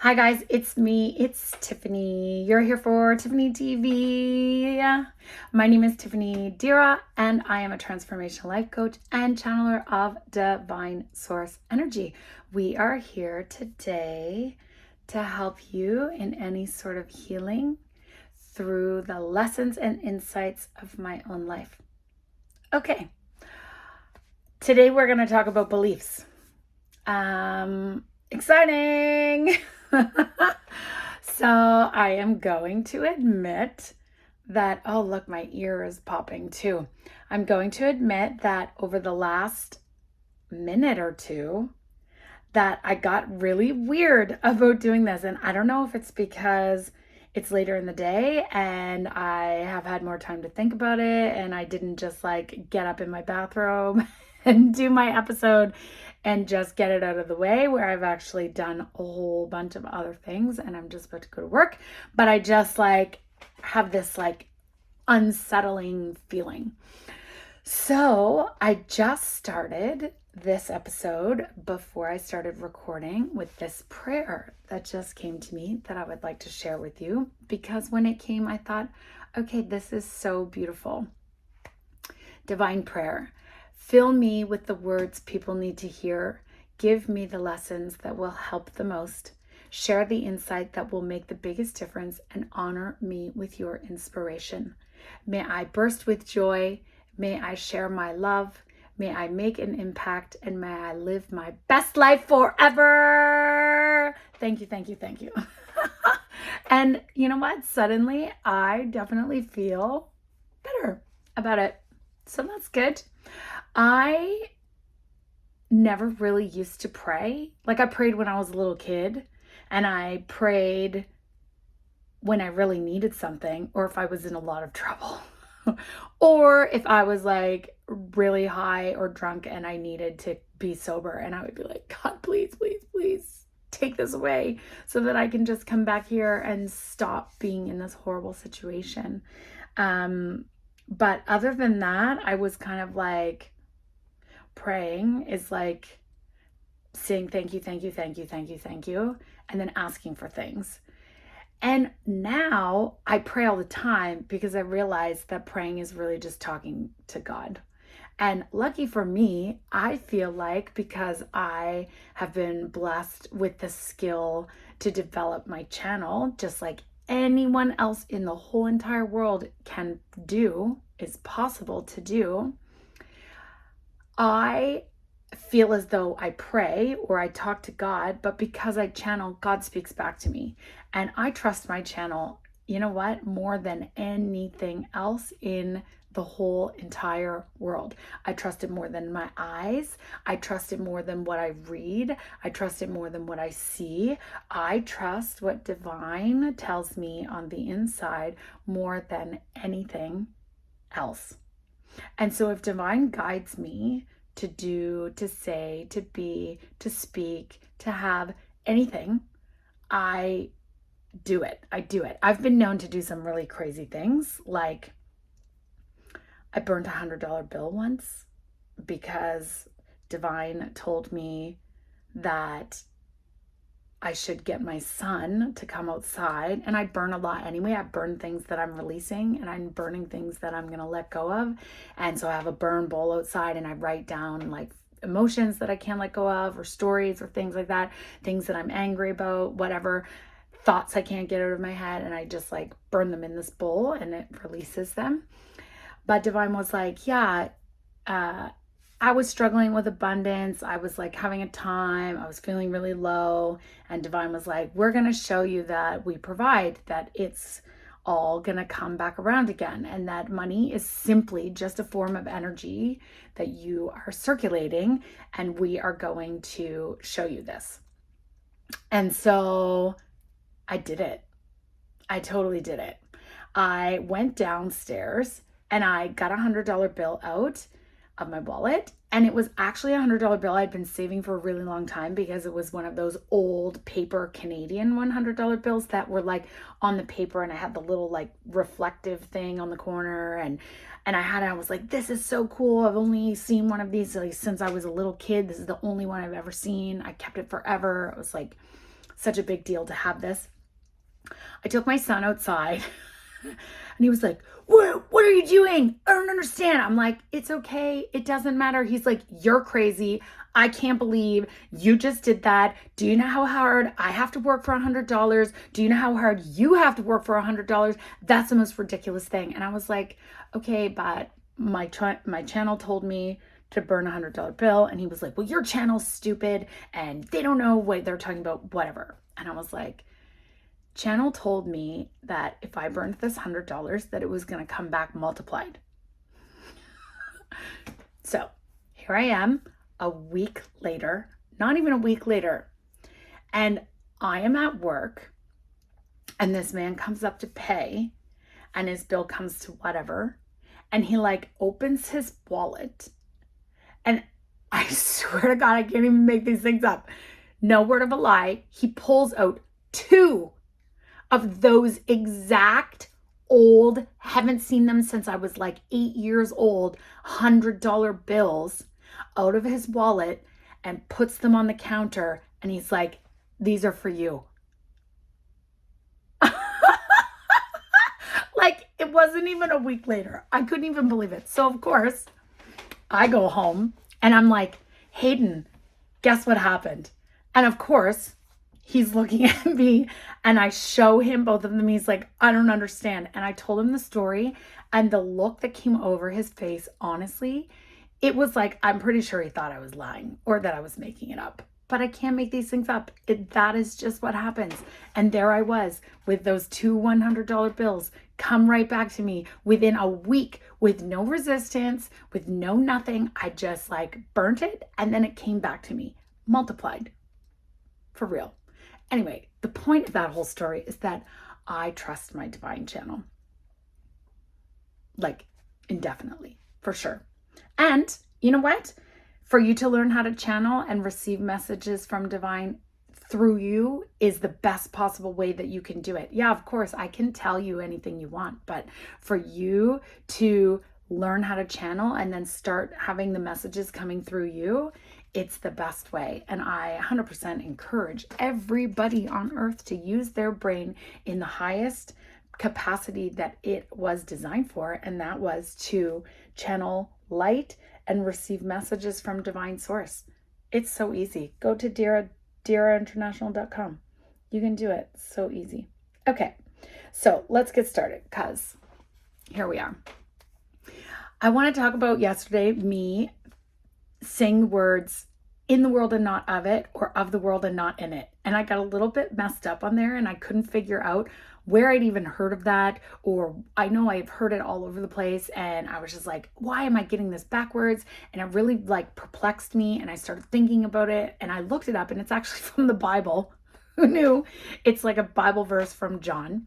Hi guys, it's me, it's Tiffany. You're here for Tiffany TV. My name is TiffanyDIRA and I am a transformational life coach and channeler of divine source energy. We are here today to help you in any sort of healing through the lessons and insights of my own life. Okay, today we're going to talk about beliefs. Exciting! So I am going to admit that, oh look, my ear is popping too. I'm going to admit that over the last minute or two that I got really weird about doing this. And I don't know if it's because it's later in the day and I have had more time to think about it and I didn't just like get up in my bathrobe and do my episode and just get it out of the way, where I've actually done a whole bunch of other things and I'm just about to go to work. But I just like have this like unsettling feeling. So I just started this episode before I started recording with this prayer that just came to me that I would like to share with you, because when it came, I thought, okay, this is so beautiful. Divine prayer. Fill me with the words people need to hear. Give me the lessons that will help the most. Share the insight that will make the biggest difference and honor me with your inspiration. May I burst with joy. May I share my love. May I make an impact, and may I live my best life forever. Thank you, thank you, thank you. And you know what? Suddenly, I definitely feel better about it. So that's good. I never really used to pray. Like, I prayed when I was a little kid, and I prayed when I really needed something, or if I was in a lot of trouble, or if I was like really high or drunk and I needed to be sober, and I would be like, God, please, please, please take this away so that I can just come back here and stop being in this horrible situation. But other than that, I was kind of like, praying is like saying thank you, thank you, thank you, thank you, thank you, and then asking for things. And now I pray all the time because I realize that praying is really just talking to God. And lucky for me, I feel like, because I have been blessed with the skill to develop my channel, just like anyone else in the whole entire world can do, is possible to do, I feel as though I pray or I talk to God, but because I channel, God speaks back to me. And I trust my channel, you know what, more than anything else in the whole entire world. I trust it more than my eyes. I trust it more than what I read. I trust it more than what I see. I trust what divine tells me on the inside more than anything else. And so if divine guides me to do, to say, to be, to speak, to have anything, I do it. I do it. I've been known to do some really crazy things. Like, I burned $100 bill once because divine told me that I should get my son to come outside. And I burn a lot anyway. I burn things that I'm releasing, and I'm burning things that I'm going to let go of. And so I have a burn bowl outside, and I write down like emotions that I can't let go of, or stories or things like that, things that I'm angry about, whatever, thoughts I can't get out of my head. And I just like burn them in this bowl and it releases them. But divine was like, yeah, I was struggling with abundance. I was like having a time. I was feeling really low. And divine was like, we're going to show you that we provide, that it's all going to come back around again. And that money is simply just a form of energy that you are circulating. And we are going to show you this. And so I did it. I totally did it. I went downstairs and I got $100 bill out of my wallet, and it was actually $100 bill I'd been saving for a really long time, because it was one of those old paper Canadian $100 bills that were like on the paper, and I had the little like reflective thing on the corner, and I was like, this is so cool. I've only seen one of these like since I was a little kid. This is the only one I've ever seen. I kept it forever. It was like such a big deal to have this. I took my son outside and he was like, what are you doing? I don't understand. I'm like, it's okay. It doesn't matter. He's like, you're crazy. I can't believe you just did that. Do you know how hard I have to work for $100? Do you know how hard you have to work for $100? That's the most ridiculous thing. And I was like, okay, but my channel told me to burn $100 bill. And he was like, well, your channel's stupid and they don't know what they're talking about, whatever. And I was like, channel told me that if I burned this $100, that it was going to come back multiplied. So here I am a week later, not even a week later, and I am at work and this man comes up to pay and his bill comes to whatever, and he like opens his wallet, and I swear to God, I can't even make these things up. No word of a lie. He pulls out 2 of those exact old, haven't seen them since I was like 8 years old, $100 bills out of his wallet and puts them on the counter. And he's like, these are for you. Like, it wasn't even a week later. I couldn't even believe it. So of course I go home and I'm like, Hayden, guess what happened? And of course he's looking at me and I show him both of them. He's like, I don't understand. And I told him the story, and the look that came over his face, honestly, it was like, I'm pretty sure he thought I was lying or that I was making it up. But I can't make these things up. That is just what happens. And there I was with those 2 $100 bills come right back to me within a week with no resistance, with no nothing. I just like burnt it and then it came back to me multiplied. For real. Anyway, the point of that whole story is that I trust my divine channel. Like, indefinitely, for sure. And you know what? For you to learn how to channel and receive messages from divine through you is the best possible way that you can do it. Yeah, of course, I can tell you anything you want, but for you to learn how to channel and then start having the messages coming through you, it's the best way. And I 100% encourage everybody on earth to use their brain in the highest capacity that it was designed for, and that was to channel light and receive messages from divine source. It's so easy. Go to DiraInternational.com. You can do it. So easy. Okay, so let's get started, because here we are. I want to talk about yesterday me saying words in the world and not of it, or of the world and not in it. And I got a little bit messed up on there and I couldn't figure out where I'd even heard of that, or I know I've heard it all over the place. And I was just like, why am I getting this backwards? And it really like perplexed me. And I started thinking about it and I looked it up, and it's actually from the Bible. Who knew? It's like a Bible verse from John.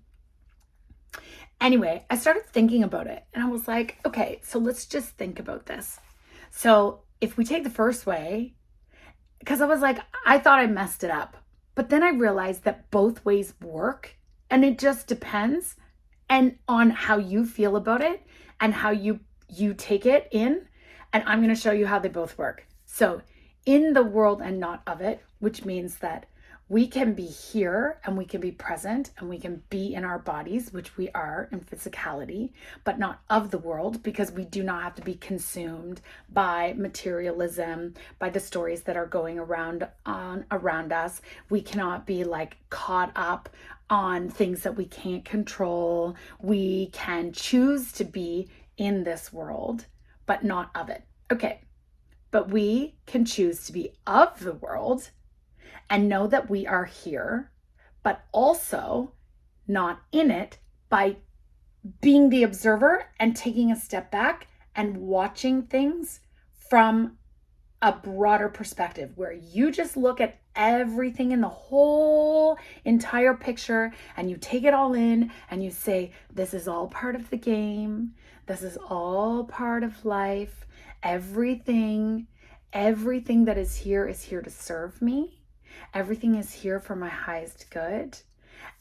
Anyway, I started thinking about it and I was like, okay, so let's just think about this. So if we take the first way, because I was like, I thought I messed it up, but then I realized that both ways work, and it just depends and on how you feel about it and how you take it in. And I'm going to show you how they both work. So in the world and not of it, which means that we can be here and we can be present and we can be in our bodies, which we are in physicality, but not of the world, because we do not have to be consumed by materialism, by the stories that are going around us. We cannot be like caught up on things that we can't control. We can choose to be in this world, but not of it. Okay, but we can choose to be of the world and know that we are here, but also not in it, by being the observer and taking a step back and watching things from a broader perspective, where you just look at everything in the whole entire picture and you take it all in and you say, this is all part of the game. This is all part of life. Everything that is here to serve me. Everything is here for my highest good,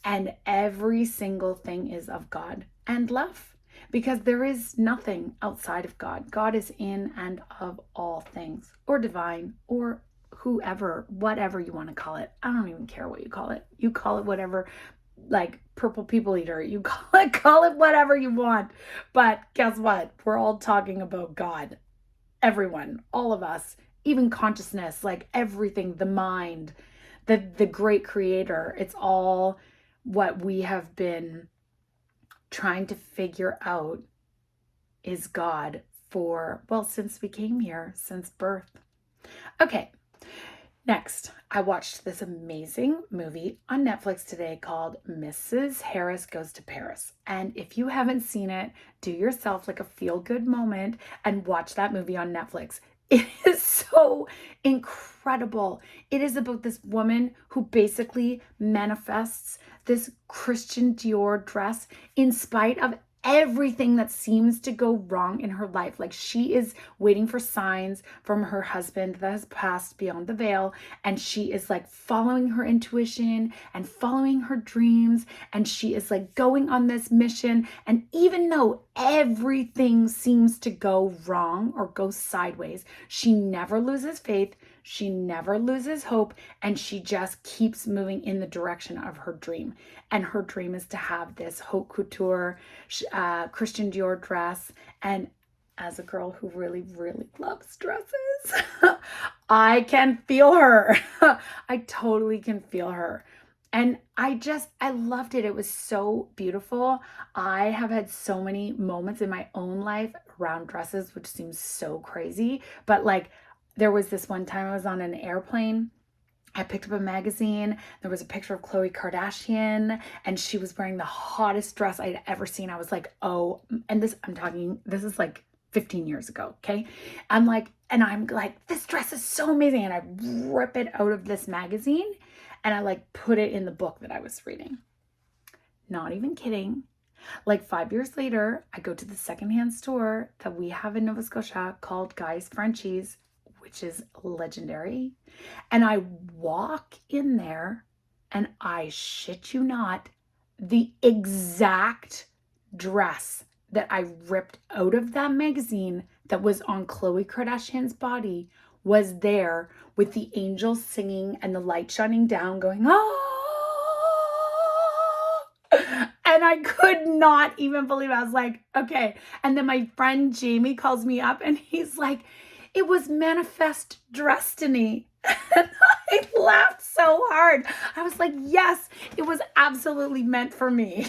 and every single thing is of God and love, because there is nothing outside of God. God is in and of all things, or divine, or whoever, whatever you want to call it. I don't even care what you call it. You call it whatever, like purple people eater. You call it whatever you want. But guess what? We're all talking about God. Everyone, all of us, even consciousness, like everything, the mind, the great creator. It's all what we have been trying to figure out is God for, well, since we came here, since birth. Okay, next, I watched this amazing movie on Netflix today called Mrs. Harris Goes to Paris. And if you haven't seen it, do yourself like a feel-good moment and watch that movie on Netflix. It is so incredible. It is about this woman who basically manifests this Christian Dior dress in spite of everything that seems to go wrong in her life. Like she is waiting for signs from her husband that has passed beyond the veil, and she is like following her intuition and following her dreams, and she is like going on this mission. And even though everything seems to go wrong or go sideways, she never loses faith, she never loses hope, and she just keeps moving in the direction of her dream. And her dream is to have this haute couture Christian Dior dress. And as a girl who really, really loves dresses, I can feel her. I totally can feel her. And I loved it. It was so beautiful. I have had so many moments in my own life around dresses, which seems so crazy. But like, there was this one time I was on an airplane. I picked up a magazine. There was a picture of Khloe Kardashian, and she was wearing the hottest dress I'd ever seen. I was like, oh, and this is like 15 years ago, okay? I'm like, this dress is so amazing. And I rip it out of this magazine and I like put it in the book that I was reading. Not even kidding. Like 5 years later, I go to the secondhand store that we have in Nova Scotia called Guy's Frenchies, which is legendary. And I walk in there and I shit you not, the exact dress that I ripped out of that magazine that was on Khloe Kardashian's body was there with the angels singing and the light shining down going, oh. And I could not even believe it. I was like, okay. And then my friend Jamie calls me up and he's like, it was manifest Dresstiny. And I laughed so hard. I was like, yes, it was absolutely meant for me.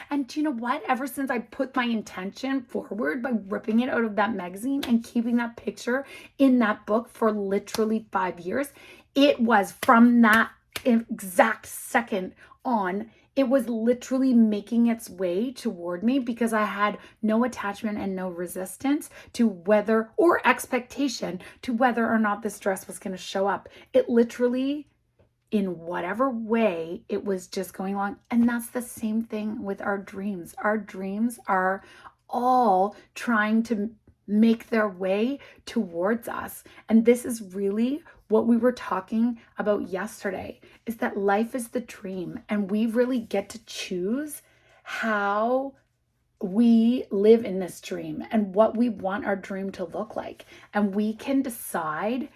And do you know what? Ever since I put my intention forward by ripping it out of that magazine and keeping that picture in that book for literally 5 years, it was from that exact second on, it was literally making its way toward me because I had no attachment and no resistance to whether or expectation to whether or not this dress was going to show up. It literally, in whatever way, it was just going along. And that's the same thing with our dreams. Our dreams are all trying to make their way towards us. And this is really what we were talking about yesterday, is that life is the dream and we really get to choose how we live in this dream and what we want our dream to look like. And we can decide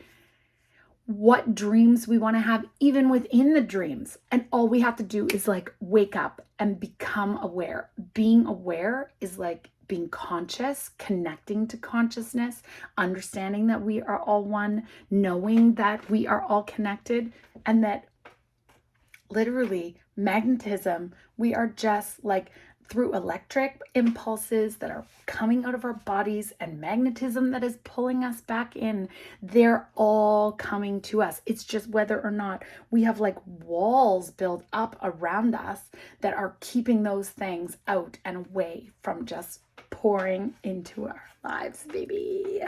what dreams we want to have even within the dreams. And all we have to do is like wake up and become aware. Being aware is like being conscious, connecting to consciousness, understanding that we are all one, knowing that we are all connected, and that literally magnetism, we are just like through electric impulses that are coming out of our bodies and magnetism that is pulling us back in. They're all coming to us. It's just whether or not we have like walls built up around us that are keeping those things out and away from just pouring into our lives, baby.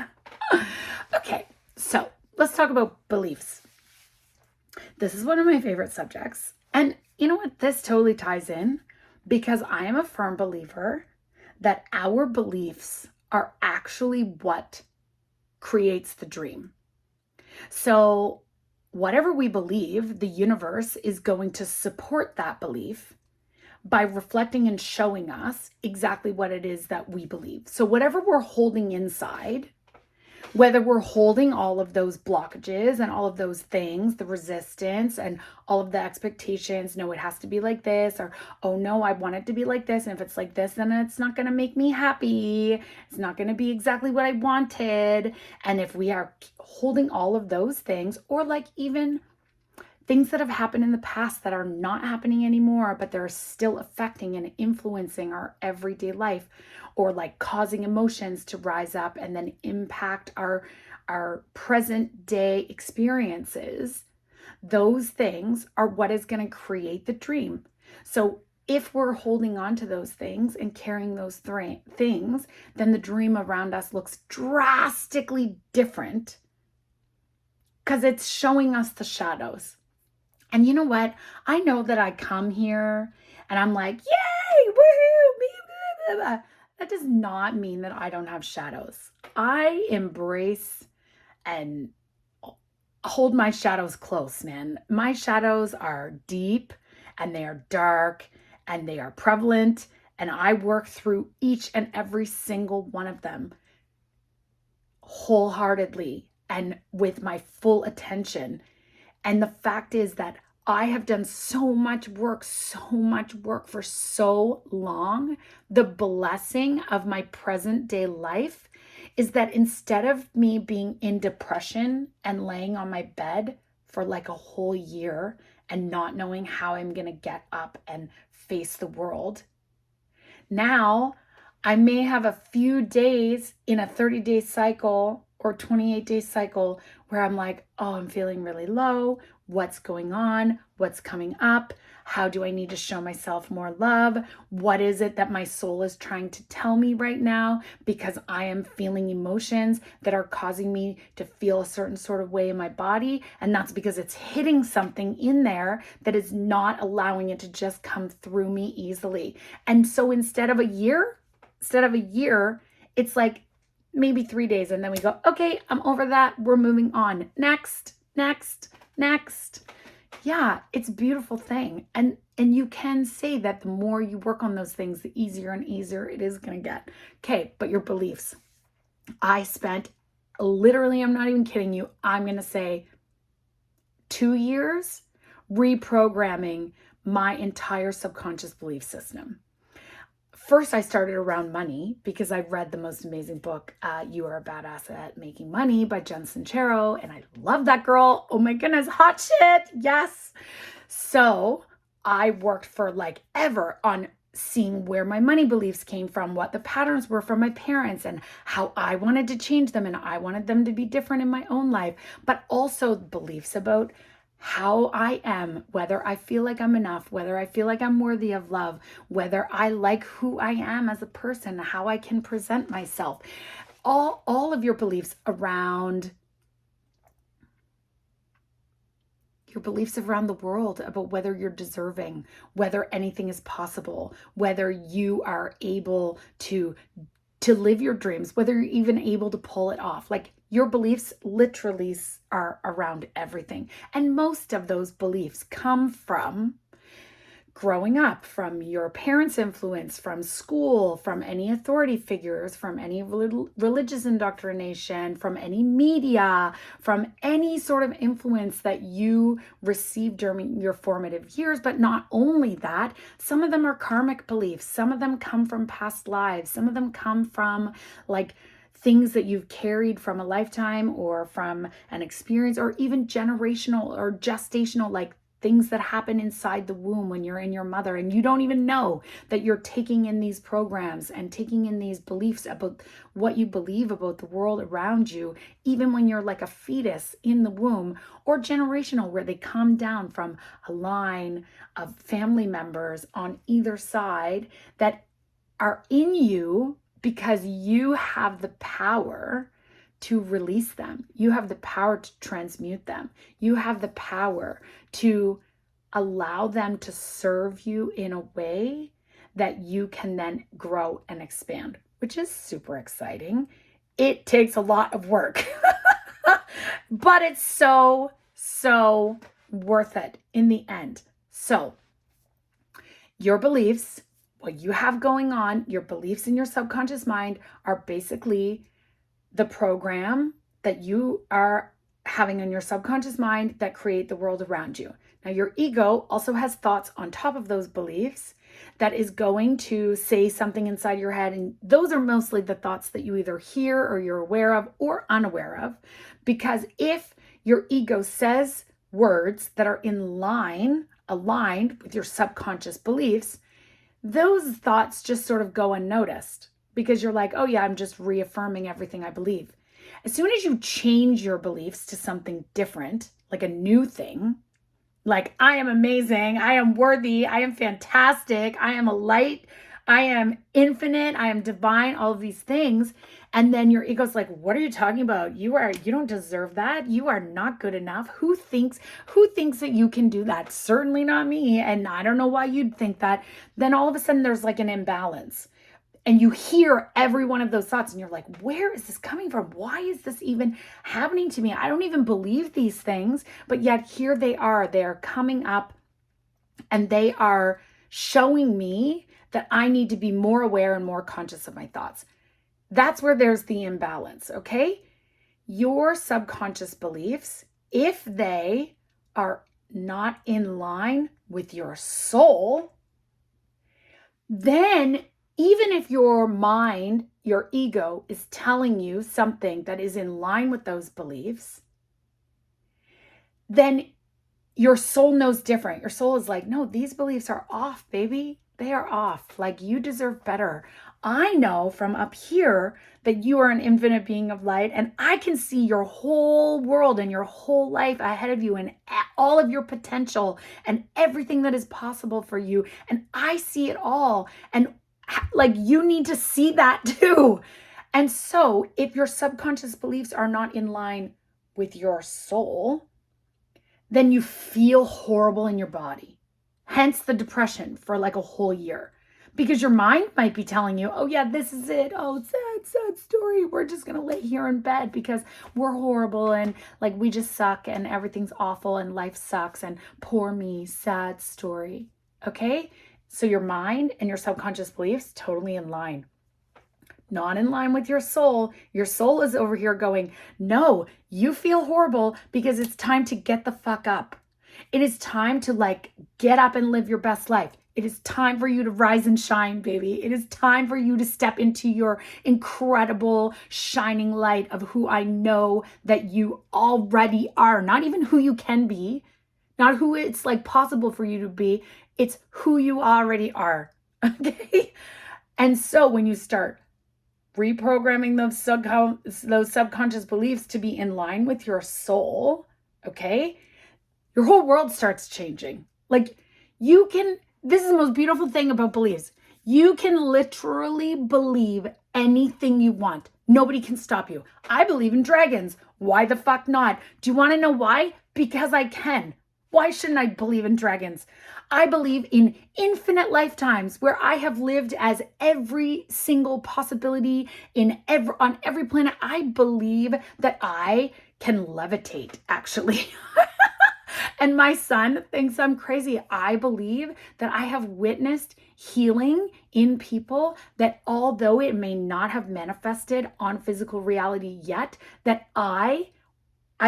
Okay, so let's talk about beliefs. This is one of my favorite subjects. And you know what? This totally ties in, because I am a firm believer that our beliefs are actually what creates the dream. So whatever we believe, the universe is going to support that belief by reflecting and showing us exactly what it is that we believe. So whatever we're holding inside, Whether we're holding all of those blockages and all of those things, the resistance and all of the expectations, no, it has to be like this, or, oh no, I want it to be like this. And if it's like this, then it's not going to make me happy. It's not going to be exactly what I wanted. And if we are holding all of those things, or like even things that have happened in the past that are not happening anymore, but they're still affecting and influencing our everyday life, or like causing emotions to rise up and then impact our present day experiences. Those things are what is going to create the dream. So if we're holding on to those things and carrying those things, then the dream around us looks drastically different because it's showing us the shadows. And you know what? I know that I come here and I'm like, yay, woohoo, blah, blah, blah. That does not mean that I don't have shadows. I embrace and hold my shadows close, man. My shadows are deep and they are dark and they are prevalent. And I work through each and every single one of them wholeheartedly and with my full attention. And the fact is that I have done so much work for so long. The blessing of my present day life is that instead of me being in depression and laying on my bed for like a whole year and not knowing how I'm going to get up and face the world, now I may have a few days in a 30-day cycle or 28-day cycle where I'm like, oh, I'm feeling really low. What's going on? What's coming up? How do I need to show myself more love? What is it that my soul is trying to tell me right now? Because I am feeling emotions that are causing me to feel a certain sort of way in my body. And that's because it's hitting something in there that is not allowing it to just come through me easily. And so instead of a year, it's like maybe 3 days. And then we go, okay, I'm over that. We're moving on. Next. Yeah, it's a beautiful thing. And you can say that the more you work on those things, the easier and easier it is going to get. Okay, but your beliefs. I spent literally, I'm not even kidding you, I'm going to say 2 years reprogramming my entire subconscious belief system. First, I started around money because I read the most amazing book, You Are a Badass at Making Money by Jen Sincero. And I love that girl. Oh my goodness, hot shit. Yes. So I worked for like ever on seeing where my money beliefs came from, what the patterns were from my parents, and how I wanted to change them. And I wanted them to be different in my own life, but also beliefs about how I am, whether I feel like I'm enough, whether I feel like I'm worthy of love, whether I like who I am as a person, how I can present myself. All of your beliefs around the world, about whether you're deserving, whether anything is possible, whether you are able to live your dreams, whether you're even able to pull it off. Like, your beliefs literally are around everything. And most of those beliefs come from growing up, from your parents' influence, from school, from any authority figures, from any religious indoctrination, from any media, from any sort of influence that you received during your formative years. But not only that, some of them are karmic beliefs. Some of them come from past lives. Some of them come from like things that you've carried from a lifetime or from an experience, or even generational or gestational, like things that happen inside the womb when you're in your mother and you don't even know that you're taking in these programs and taking in these beliefs about what you believe about the world around you, even when you're like a fetus in the womb, or generational, where they come down from a line of family members on either side that are in you because you have the power to release them. You have the power to transmute them. You have the power to allow them to serve you in a way that you can then grow and expand, which is super exciting. It takes a lot of work, but it's so worth it in the end. So your beliefs, what you have going on, your beliefs in your subconscious mind are basically the program that you are having in your subconscious mind that create the world around you. Now, your ego also has thoughts on top of those beliefs that is going to say something inside your head. And those are mostly the thoughts that you either hear or you're aware of or unaware of. Because if your ego says words that are aligned with your subconscious beliefs, those thoughts just sort of go unnoticed because you're like, oh yeah, I'm just reaffirming everything I believe. As soon as you change your beliefs to something different, like a new thing, like I am amazing, I am worthy, I am fantastic, I am a light, I am infinite, I am divine, all of these things. And then your ego's like, what are you talking about? You don't deserve that. You are not good enough. Who thinks that you can do that? Certainly not me. And I don't know why you'd think that. Then all of a sudden there's like an imbalance. And you hear every one of those thoughts and you're like, where is this coming from? Why is this even happening to me? I don't even believe these things, but yet here they are. They're coming up and they are showing me that I need to be more aware and more conscious of my thoughts. That's where there's the imbalance, okay? Your subconscious beliefs, if they are not in line with your soul, then even if your mind, your ego is telling you something that is in line with those beliefs, then your soul knows different. Your soul is like, no, these beliefs are off, baby. They are off. Like, you deserve better. I know from up here that you are an infinite being of light, and I can see your whole world and your whole life ahead of you and all of your potential and everything that is possible for you. And I see it all. And like, you need to see that too. And so if your subconscious beliefs are not in line with your soul, then you feel horrible in your body. Hence the depression for like a whole year. Because your mind might be telling you, oh yeah, this is it. Oh, sad story. We're just going to lay here in bed because we're horrible and like we just suck and everything's awful and life sucks and poor me, sad story. Okay? So your mind and your subconscious beliefs totally in line. Not in line with your soul. Your soul is over here going, no, you feel horrible because it's time to get the fuck up. It is time to like get up and live your best life. It is time for you to rise and shine, baby. It is time for you to step into your incredible shining light of who I know that you already are. Not even who you can be, not who it's like possible for you to be. It's who you already are. Okay? And so when you start reprogramming those subconscious beliefs to be in line with your soul, okay, your whole world starts changing. Like this is the most beautiful thing about beliefs. You can literally believe anything you want. Nobody can stop you. I believe in dragons. Why the fuck not? Do you want to know why? Because I can. Why shouldn't I believe in dragons? I believe in infinite lifetimes where I have lived as every single possibility on every planet. I believe that I can levitate, actually. And my son thinks I'm crazy. I believe that I have witnessed healing in people that although it may not have manifested on physical reality yet, that I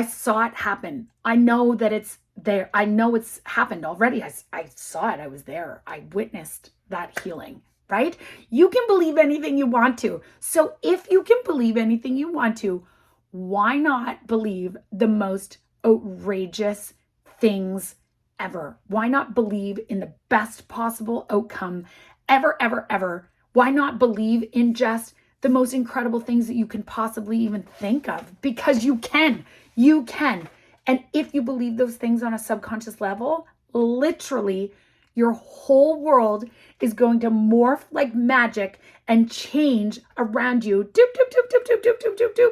saw it happen. I know that it's there. I know it's happened already. I saw it. I was there. I witnessed that healing, right? You can believe anything you want to. So if you can believe anything you want to, why not believe the most outrageous things ever? Why not believe in the best possible outcome ever, ever, ever? Why not believe in just the most incredible things that you can possibly even think of? Because you can. You can. And if you believe those things on a subconscious level, literally your whole world is going to morph like magic and change around you. Doop, doop, doop, doop, doop, doop, doop, doop, doop.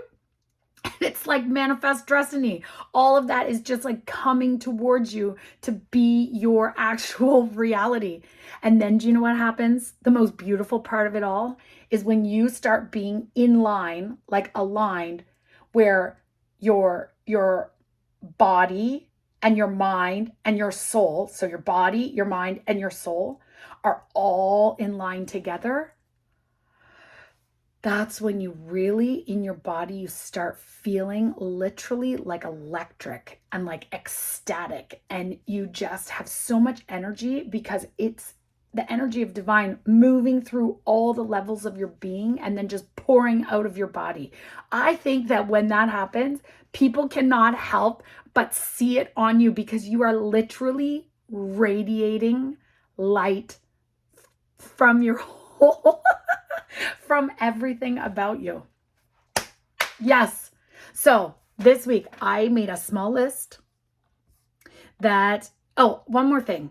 And it's like manifest Dresstiny. All of that is just like coming towards you to be your actual reality. And then do you know what happens? The most beautiful part of it all is when you start being in line, like aligned, where your body and your mind and your soul, so your body, your mind, and your soul are all in line together. that's when you really, in your body, you start feeling literally like electric and like ecstatic. And you just have so much energy because it's the energy of divine moving through all the levels of your being and then just pouring out of your body. I think that when that happens, people cannot help but see it on you because you are literally radiating light from your whole from everything about you. Yes. So this week I made a small list that, oh, one more thing.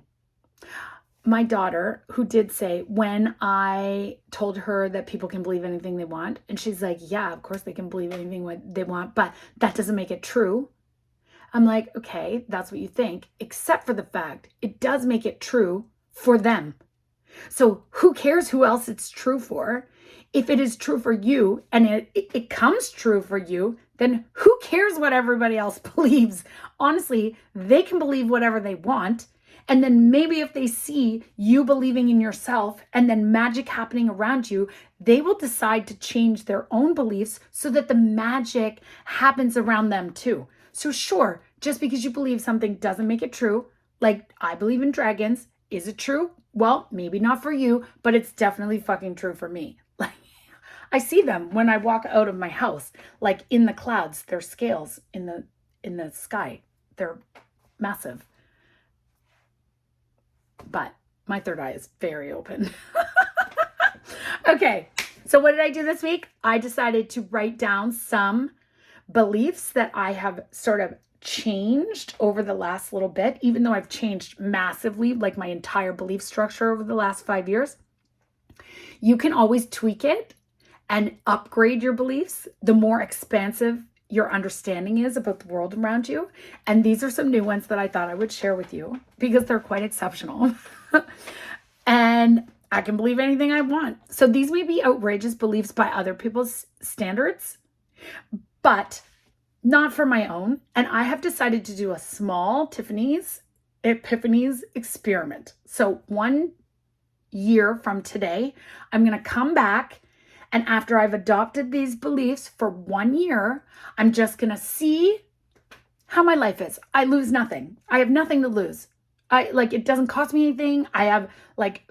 My daughter, who did say when I told her that people can believe anything they want, and she's like, yeah, of course they can believe anything they want, but that doesn't make it true. I'm like, okay, that's what you think, except for the fact it does make it true for them. So who cares who else it's true for? If it is true for you and it comes true for you, then who cares what everybody else believes? Honestly, they can believe whatever they want. And then maybe if they see you believing in yourself and then magic happening around you, they will decide to change their own beliefs so that the magic happens around them too. So sure, just because you believe something doesn't make it true. Like I believe in dragons. Is it true? Well, maybe not for you, but it's definitely fucking true for me. Like I see them when I walk out of my house, like in the clouds. They're scales in the sky. They're massive. But my third eye is very open. Okay, so what did I do this week? I decided to write down some beliefs that I have sort of changed over the last little bit, even though I've changed massively, like my entire belief structure over the last 5 years. You can always tweak it and upgrade your beliefs the more expansive your understanding is about the world around you. And these are some new ones that I thought I would share with you because they're quite exceptional. And I can believe anything I want. So these may be outrageous beliefs by other people's standards, but not for my own. And I have decided to do a small Tiffany's Epiphanies experiment. So 1 year from today, I'm going to come back. And after I've adopted these beliefs for 1 year, I'm just going to see how my life is. I lose nothing. I have nothing to lose. It doesn't cost me anything. I have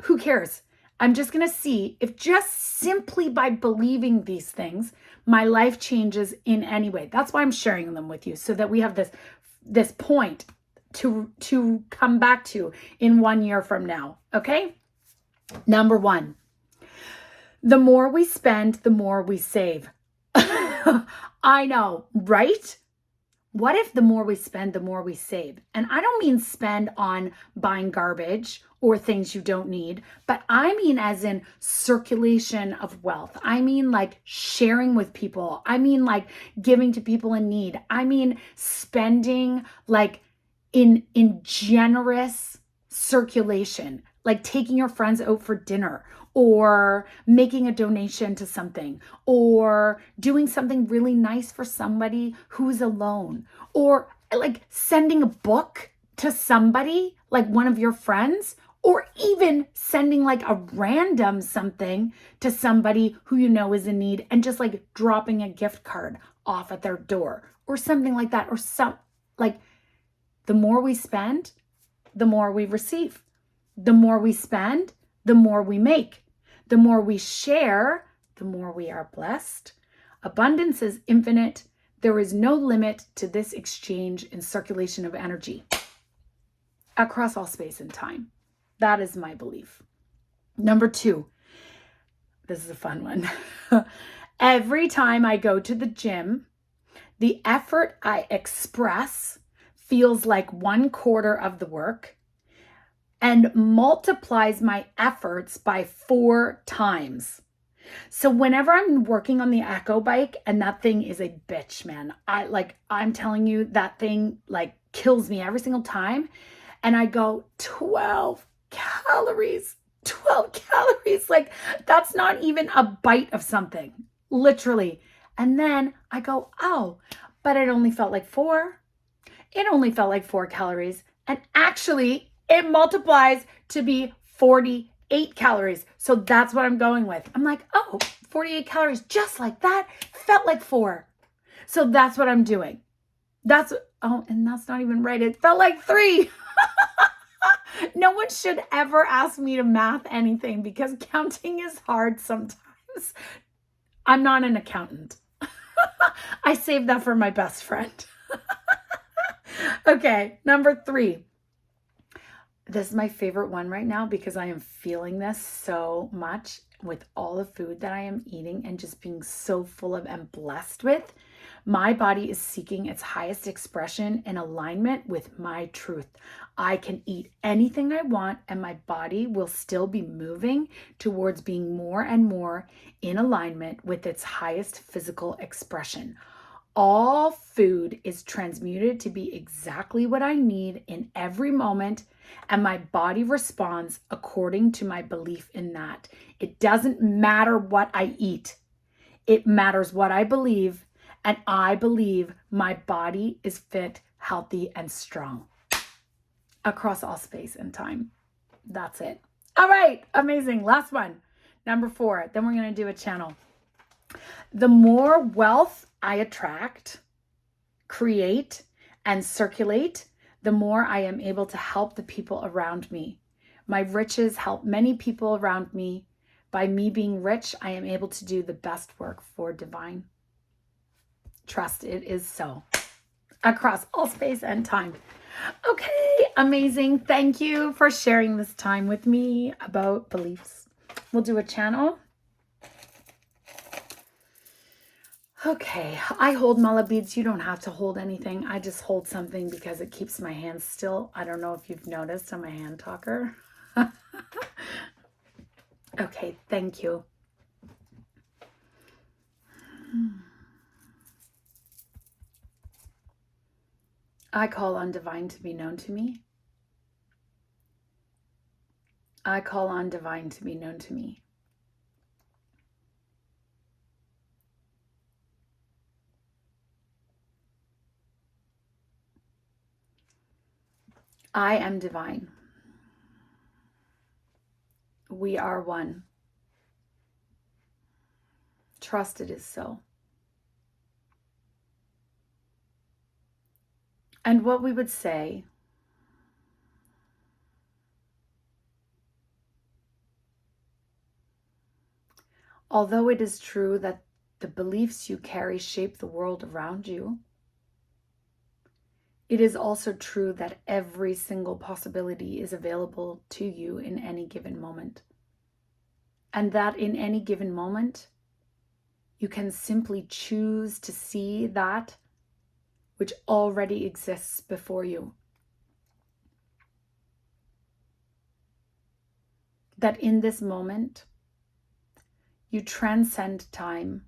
who cares? I'm just going to see if just simply by believing these things, my life changes in any way. That's why I'm sharing them with you so that we have this point to come back to in 1 year from now. Okay? Number 1, the more we spend, the more we save. I know, right? What if the more we spend, the more we save? And I don't mean spend on buying garbage or things you don't need, but I mean as in circulation of wealth. I mean like sharing with people. I mean like giving to people in need. I mean spending like in generous circulation, like taking your friends out for dinner or making a donation to something, or doing something really nice for somebody who's alone, or like sending a book to somebody, like one of your friends, or even sending like a random something to somebody who you know is in need and just like dropping a gift card off at their door or something like that. Or the more we spend, the more we receive. The more we spend, the more we make. The more we share, the more we are blessed. Abundance is infinite. There is no limit to this exchange and circulation of energy across all space and time. That is my belief. Number 2, this is a fun one. Every time I go to the gym, the effort I express feels like 1/4 of the work and multiplies my efforts by 4 times. So whenever I'm working on the Echo bike, and that thing is a bitch, man. I'm telling you, that thing kills me every single time. And I go 12 calories. 12 calories. That's not even a bite of something, literally. And then I go, oh, but it only felt like 4. It only felt like 4 calories. And actually, it multiplies to be 40 8 calories. So that's what I'm going with. I'm like, oh, 48 calories, just like that. Felt like 4. So that's what I'm doing. And that's not even right. It felt like 3. No one should ever ask me to math anything because counting is hard sometimes. I'm not an accountant. I saved that for my best friend. Okay, number 3. This is my favorite one right now because I am feeling this so much with all the food that I am eating and just being so full of and blessed with. My body is seeking its highest expression in alignment with my truth. I can eat anything I want and my body will still be moving towards being more and more in alignment with its highest physical expression. All food is transmuted to be exactly what I need in every moment, and my body responds according to my belief in that. It doesn't matter what I eat. It matters what I believe, and I believe my body is fit, healthy, and strong across all space and time. That's it. All right, amazing. Last one, number 4. Then we're going to do a channel. The more wealth I attract, create, and circulate, the more I am able to help the people around me. My riches help many people around me. By me being rich, I am able to do the best work for divine. Trust it is so. Across all space and time. Okay, amazing. Thank you for sharing this time with me about beliefs. We'll do a channel. Okay, I hold mala beads. You don't have to hold anything. I just hold something because it keeps my hands still. I don't know if you've noticed, I'm a hand talker. Okay, thank you. I call on divine to be known to me. I call on divine to be known to me. I am divine. We are one. Trust it is so. And what we would say, although it is true that the beliefs you carry shape the world around you, it is also true that every single possibility is available to you in any given moment. And that in any given moment, you can simply choose to see that which already exists before you. That in this moment, you transcend time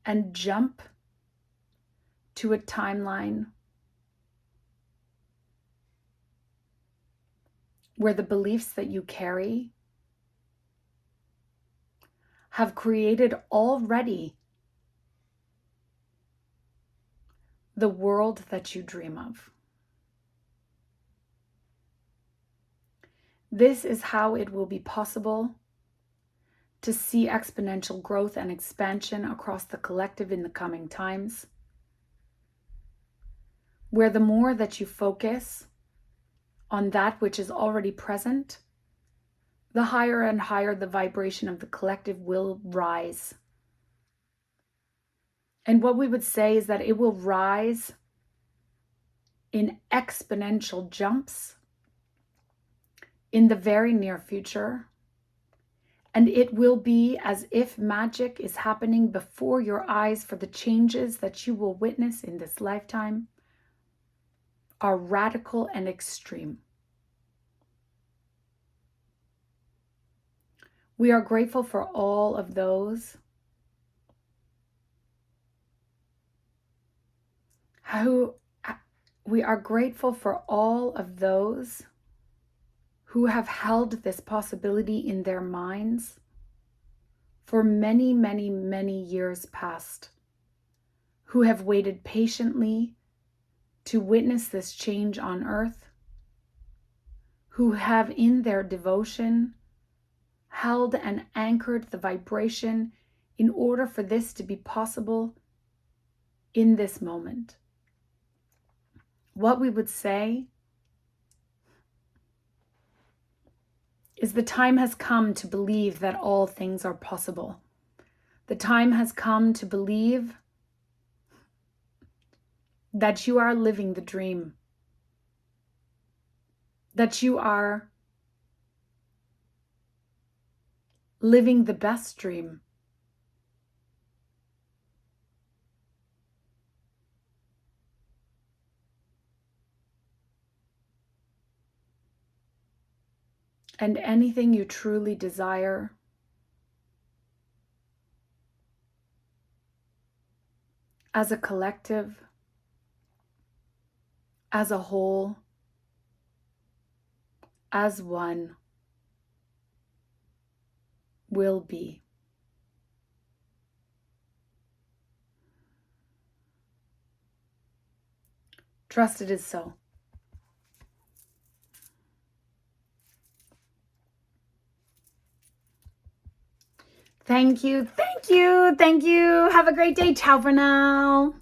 and jump to a timeline where the beliefs that you carry have created already the world that you dream of. This is how it will be possible to see exponential growth and expansion across the collective in the coming times, where the more that you focus on that which is already present, the higher and higher the vibration of the collective will rise. And what we would say is that it will rise in exponential jumps in the very near future. And it will be as if magic is happening before your eyes, for the changes that you will witness in this lifetime are radical and extreme. We are grateful for all of those we are grateful for all of those who have held this possibility in their minds for many, many, many years past, who have waited patiently to witness this change on earth, who have in their devotion held and anchored the vibration in order for this to be possible in this moment. What we would say is the time has come to believe that all things are possible. The time has come to believe that you are living the dream, that you are living the best dream. And anything you truly desire, as a collective, as a whole, as one, will be. Trust it is so. Thank you, thank you, thank you. Have a great day. Ciao for now.